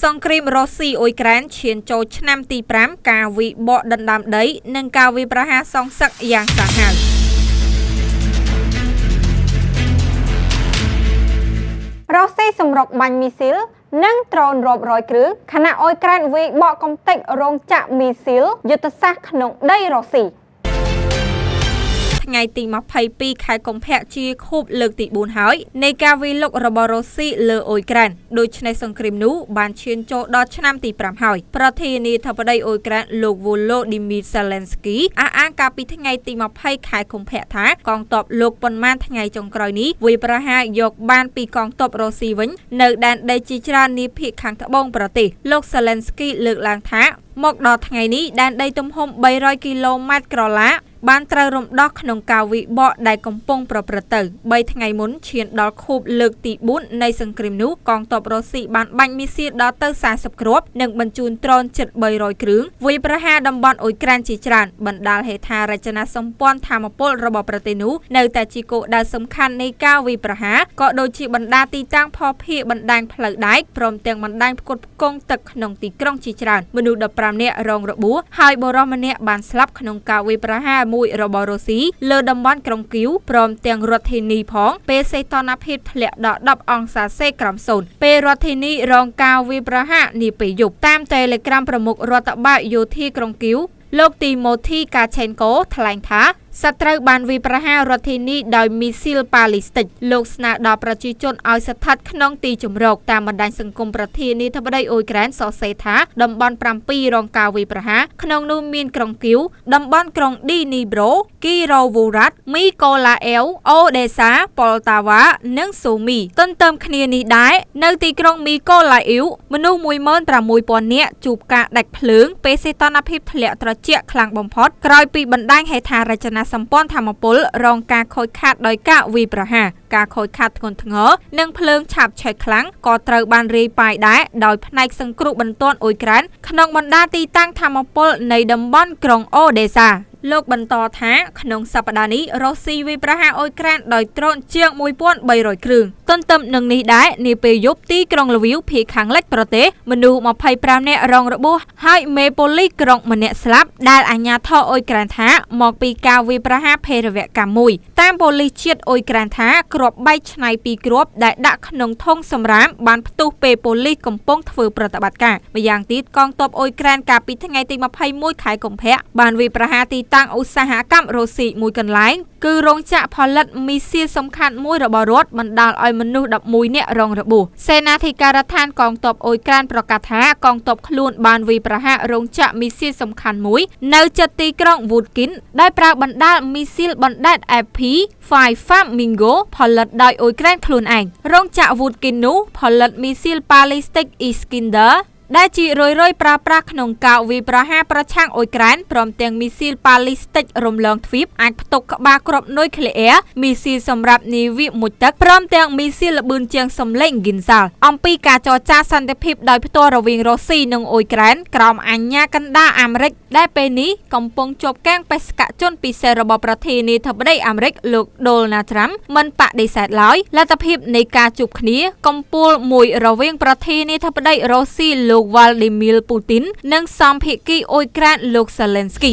សង្គ្រាមរុស្ស៊ីអ៊ុយក្រែនឈានចូលឆ្នាំទី5ការវិបកដណ្ដើមដីនិងការវាយប្រហារសងសឹកយ៉ាងសាហាវរុស្ស៊ីសម្រុកបាញ់មីស៊ីលនិងដ្រូនរាប់រយគ្រឿងខណៈអ៊ុយក្រែនវាយបកកំទេចរោងចក្រមីស៊ីលយុទ្ធសាស្ត្រក្នុងដីរុស្ស៊ីថ្ងៃទី22ខែកុម្ភៈជាខួបលើកទី4ហើយនៃការវាយលុករបស់រុស្ស៊ីលើអ៊ុយក្រែនដូច្នេះសង្គ្រាមនោះបានឈានចូលដល់ឆ្នាំទី5ហើយប្រធានាធិបតីអ៊ុយក្រែនលោក Volodymyr Zelensky អះអាងកាលពីថ្ងៃទី20ខែកុម្ភៈថាកងទ័ពលោកប៉ុន្មានថ្ងៃចុងក្រោយនេះវាយប្រហារយកបានពីកងទ័ពរុស្ស៊ីវិញនៅដែនដីជាច្រើននាភាគខាងត្បូងប្រទេសលោក Zelensky លើកឡើងថាមកដល់ថ្ងៃនេះដែនដីទំហំ300គីឡូម៉ែត្រក្រឡាបានត្រូវរំដោះក្នុងការវិបកដែលកំពុងប្រព្រឹត្តទៅ3ថ្ងៃមុនឈានដល់ខួបលើកទី4នៃសង្គ្រាមនោះកងទ័ពរុស្ស៊ីបានបាញ់មីស៊ីលដល់ទៅ40គ្រាប់និងបញ្ជូនដ្រូនជិត300គ្រឿងវាយប្រហារតំបន់អ៊ុយក្រែនជាច្រើនបណ្ដាលហេដ្ឋារចនាសម្ព័ន្ធថាមពលរបស់ប្រទេសនោះនៅតែជាគោលដៅសំខាន់នៃការវាយប្រហារក៏ដូចជាបណ្ដាទីតាំងភស្តុភារបណ្ដាញផ្លូវដែកព្រមទាំងបណ្ដាញផ្គត់ផ្គង់ទឹកក្នុងទីក្រុងជាច្រើនមនុស្ស15នាក់រងរបួសហើយបុរសម្នាក់បានស្លាប់ក្នុងការវាយប្រហារមួយរបស់រុស្ស៊ីលើតំបន់ក្រុងគីវព្រមទាំងរដ្ឋធានីផងពេលសីតុណ្ហភាពធ្លាក់ដល់10អង្សាសេក្រោម0ពេលរដ្ឋធានីរងការវាយប្រហារនាពេលយប់តាម Telegram ប្រមុខរដ្ឋបាលយោធាក្រុងគីវលោកទីម៉ូធីកាឆេនកូថ្លែងថាសត្រូវបានវាយប្រហាររដ្ឋធានីដោយមីស៊ីលប៉ាឡេស្ទិកលោកស្នើដល់ប្រជាជនឲ្យស្ថិតក្នុងទីជម្រកតាមបណ្ដាញសង្គមប្រធានាធិបតីអ៊ុយក្រែនសរសេរថាតំបន់7រងការវាយប្រហារក្នុងនោះមានក្រុងគីវតំបន់ក្រុងឌីនីប្រូគីរ៉ូវូរ៉ាត់មីកូឡាអែវអូដេសាប៉ុលតាវ៉ានិងសូមីទន្ទឹមគ្នានេះដែរនៅទីក្រុងមីកូឡាអ៊ីវមនុស្ស 16000 នាក់ជួបការដាច់ភ្លើងពេលសីតុណ្ហភាពធ្លាក់ត្រជាក់ខ្លាំងបំផុតក្រោយពីបណ្ដាញហេដ្ឋារចនាសម្ព័ន្ធថាមពលរងការខូចខាតដោយការវាយប្រហារការខូចខាតធ្ងន់ធ្ងរនិងភ្លើងឆាបឆេះខ្លាំងក៏ត្រូវបានរាយប៉ាយដែរដោយផ្នែកសង្គ្រោះបន្ទាន់អ៊ុយក្រែនក្នុងបណ្ដាទីតាំងថាមពលនៃតំបន់ក្រុងអូដេសាលោកបន្តថាក្នុងសប្តាហ៍នេះរុស្ស៊ីវាយប្រហារអ៊ុយក្រែនដោយដ្រូនជាង1300គ្រឿងទន្ទឹមនឹងនេះដែរនាពេលយប់ទីក្រុងលវីវភាគខាងលិចប្រទេសមនុស្ស25នាក់រងរបួសហើយមេប៉ូលីសក្រុងម្នាក់ស្លាប់ដែលអាជ្ញាធរអ៊ុយក្រែនថាមកពីការវាយប្រហារភេរវកម្មមួយតាមប៉ូលីសជាតិអ៊ុយក្រែនថាគ្រាប់បែកឆ្នៃពីគ្រាប់ដែលដាក់ក្នុងធុងសម្រាមបានផ្ទុះពេលប៉ូលីសកំពុងធ្វើប្រតិបត្តិការម្យ៉ាងទៀតកងទ័ពអ៊ុយក្រែនកាលពីថ្ងៃទី21ខែកុម្ភៈបានវាយប្រហារទីតាំងឧស្សាហកម្មរុស្ស៊ីមួយកន្លែងគឺរោងចក្រផលិតមីស៊ីលសំខាន់មួយរបស់រដ្ឋបណ្ដាលឲ្យមនុស្ស11នាក់រងរបួសសេនាធិការដ្ឋានកងទ័ពអ៊ុយក្រែនប្រកាសថាកងទ័ពខ្លួនបានវាយប្រហាររោងចក្រមីស៊ីលសំខាន់មួយនៅជិតទីក្រុងវូដគីនដោយប្រើបណ្ដាលមីស៊ីលបណ្ដែត FP5 Flamingo ផលិតដោយអ៊ុយក្រែនខ្លួនឯងរោងចក្រវូដគីននោះផលិតមីស៊ីលប៉ាឡេស្ទិក Iskanderដែលជារឿយៗប្រើប្រាស់ក្នុងការវាយប្រហារប្រឆាំងអ៊ុយក្រែនព្រមទាំងមីស៊ីលប៉ាឡេស្ទិករំលងទ្វីបអាចផ្ទុកក្បាលគ្រាប់នុយក្លេអ៊ែរមីស៊ីលសម្រាប់នាវាមុជទឹកព្រមទាំងមីស៊ីលល្បឿនជាងសំឡេងហ្គីនសាល់អំពីការចរចាសន្តិភាពដោយផ្ទាល់រវាងរុស្ស៊ីនិងអ៊ុយក្រែនក្រោមអាជ្ញាកណ្ដាលអាមេរិកដែលពេលនេះកំពុងជាប់គាំងបេសកជនពិសេសរបស់ប្រធានាធិបតីអាមេរិកលោកដូណាល់ត្រាំមិនបដិសេធឡើយលទ្ធភាពនៃការជួបគ្នាកំពូលមួយរវាងប្រធានាធិបតីរុស្ស៊ីលោក Vladimir Putin និងសមភាគីអ៊ុយក្រែនលោក Zelensky